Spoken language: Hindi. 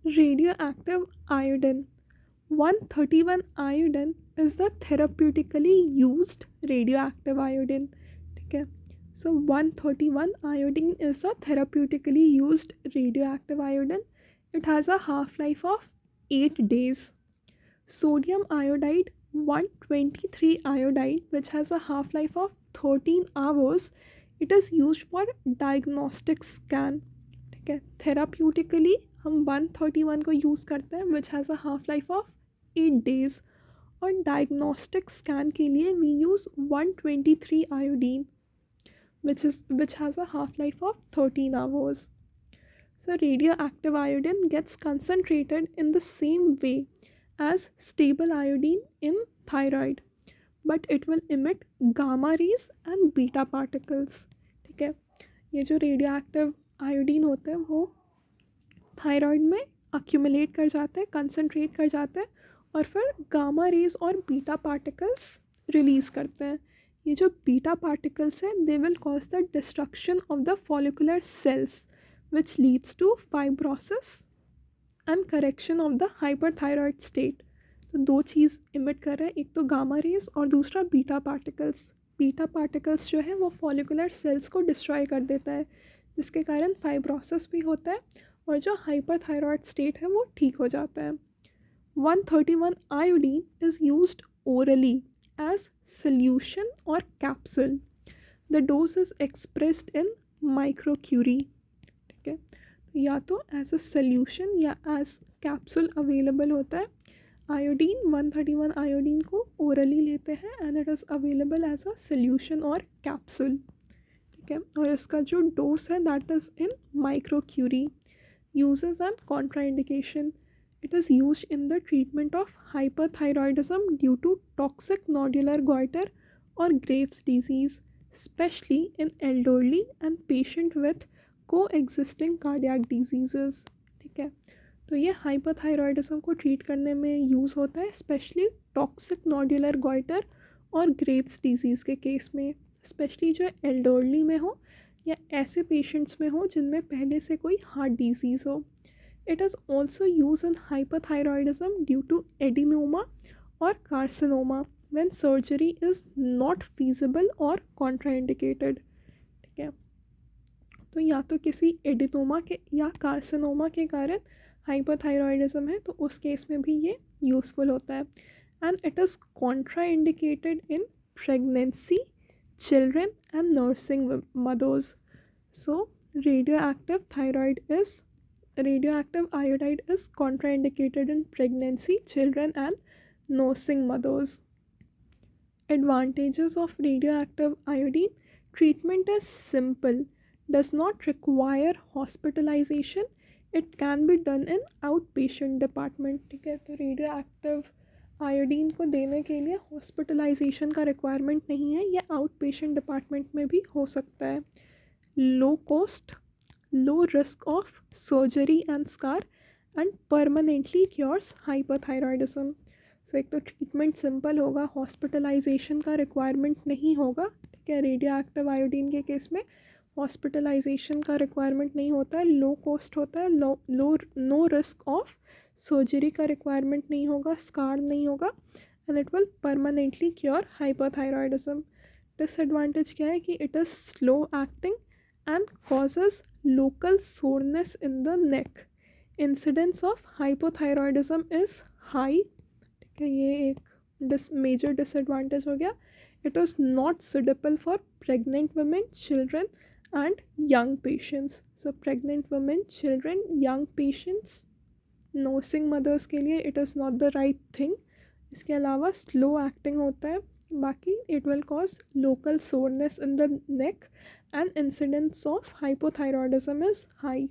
Radioactive iodine. 131 iodine is the therapeutically used radioactive iodine. ठीक है, so 131 iodine is the therapeutically used radioactive iodine. It has a half life of 8 days. Sodium iodide 123 iodide, which has a half life of 13 hours, it is used for diagnostic scan. ठीक है, थेराप्यूटिकली हम 131 को यूज़ करते हैं, which has a half life of 8 days. और डायग्नोस्टिक स्कैन के लिए we use 123 iodine which has a half life of 13 hours. So radioactive iodine gets concentrated in the same way as stable iodine in thyroid, but it will emit gamma rays and beta particles. ठीक है, ये जो रेडियो आयोडीन होते हैं वो थायराइड में अक्यूमुलेट कर जाते हैं, कंसनट्रेट कर जाते हैं और फिर गामा रेज और बीटा पार्टिकल्स रिलीज़ करते हैं. ये जो बीटा पार्टिकल्स हैं they will cause the destruction of the follicular cells which leads to fibrosis and correction of the hyperthyroid state. तो दो चीज़ इमिट कर रहे हैं, एक तो गामा रेज और दूसरा बीटा पार्टिकल्स. बीटा पार्टिकल्स जो है वो फॉलिकुलर सेल्स को डिस्ट्रॉय कर देता है, जिसके कारण फाइब्रोसिस भी होता है और जो हाइपरथायरॉयड स्टेट है वो ठीक हो जाता है. 131 iodine is used orally as solution और capsule. The dose is expressed in microcurie. ठीक है, तो या तो एज अ सल्यूशन या एज कैप्सूल अवेलेबल होता है. आयोडीन 131 आयोडीन को ओरली लेते हैं and it is available as a solution और कैप्सूल. ठीक है, और इसका जो डोज है that is in microcurie. Uses and contraindication. It is used in the treatment of hyperthyroidism due to toxic nodular goiter or Graves' disease, especially in elderly and patient with coexisting cardiac diseases. ठीक है, तो ये हाइपरथायरॉयडिज्म को ट्रीट करने में यूज़ होता है, स्पेशली टॉक्सिक नोड्यूलर गॉइटर और ग्रेव्स डिजीज़ के केस में, स्पेशली जो एल्डरली में हो या ऐसे पेशेंट्स में हो जिनमें पहले से कोई हार्ट डिजीज़ हो. It is also use in hyperthyroidism due to adenoma और carcinoma when surgery is not feasible और कॉन्ट्राइंडिकेटेड. ठीक है, तो या तो किसी एडिनोमा के या कार्सिनोमा के कारण हाइपरथायरॉयडिज्म है तो उस केस में भी ये यूज़फुल होता है. And it is contraindicated in pregnancy, children and nursing mothers. So radioactive iodide is contraindicated in pregnancy, children and nursing mothers. Advantages of radioactive iodine: treatment is simple, does not require hospitalization, it can be done in outpatient department. ठीक है, तो रेडियोएक्टिव आयोडीन को देने के लिए हॉस्पिटलाइजेशन का रिक्वायरमेंट नहीं है, या आउट पेशेंट डिपार्टमेंट में भी हो सकता है. Low cost, low risk of surgery and scar and permanently cures hyperthyroidism. So एक तो ट्रीटमेंट सिंपल होगा, हॉस्पिटलाइजेशन का रिक्वायरमेंट नहीं होगा. ठीक है, रेडियोएक्टिव आयोडीन के केस में हॉस्पिटलाइजेशन का रिक्वायरमेंट नहीं होता है, लो कॉस्ट होता है, नो रिस्क ऑफ सर्जरी का रिक्वायरमेंट नहीं होगा, स्कार नहीं होगा, and it will permanently cure hyperthyroidism. Disadvantage क्या है कि it is slow acting and causes local soreness in the neck. Incidence of hypothyroidism is high. ठीक है, ये एक मेजर डिसएडवांटेज हो गया. It is not suitable for pregnant women, children and young patients. So pregnant women, children, young patients, nursing mothers के लिए it is not the right thing. इसके अलावा स्लो एक्टिंग होता है. बाकी it will cause local soreness in the neck and incidence of hypothyroidism is high.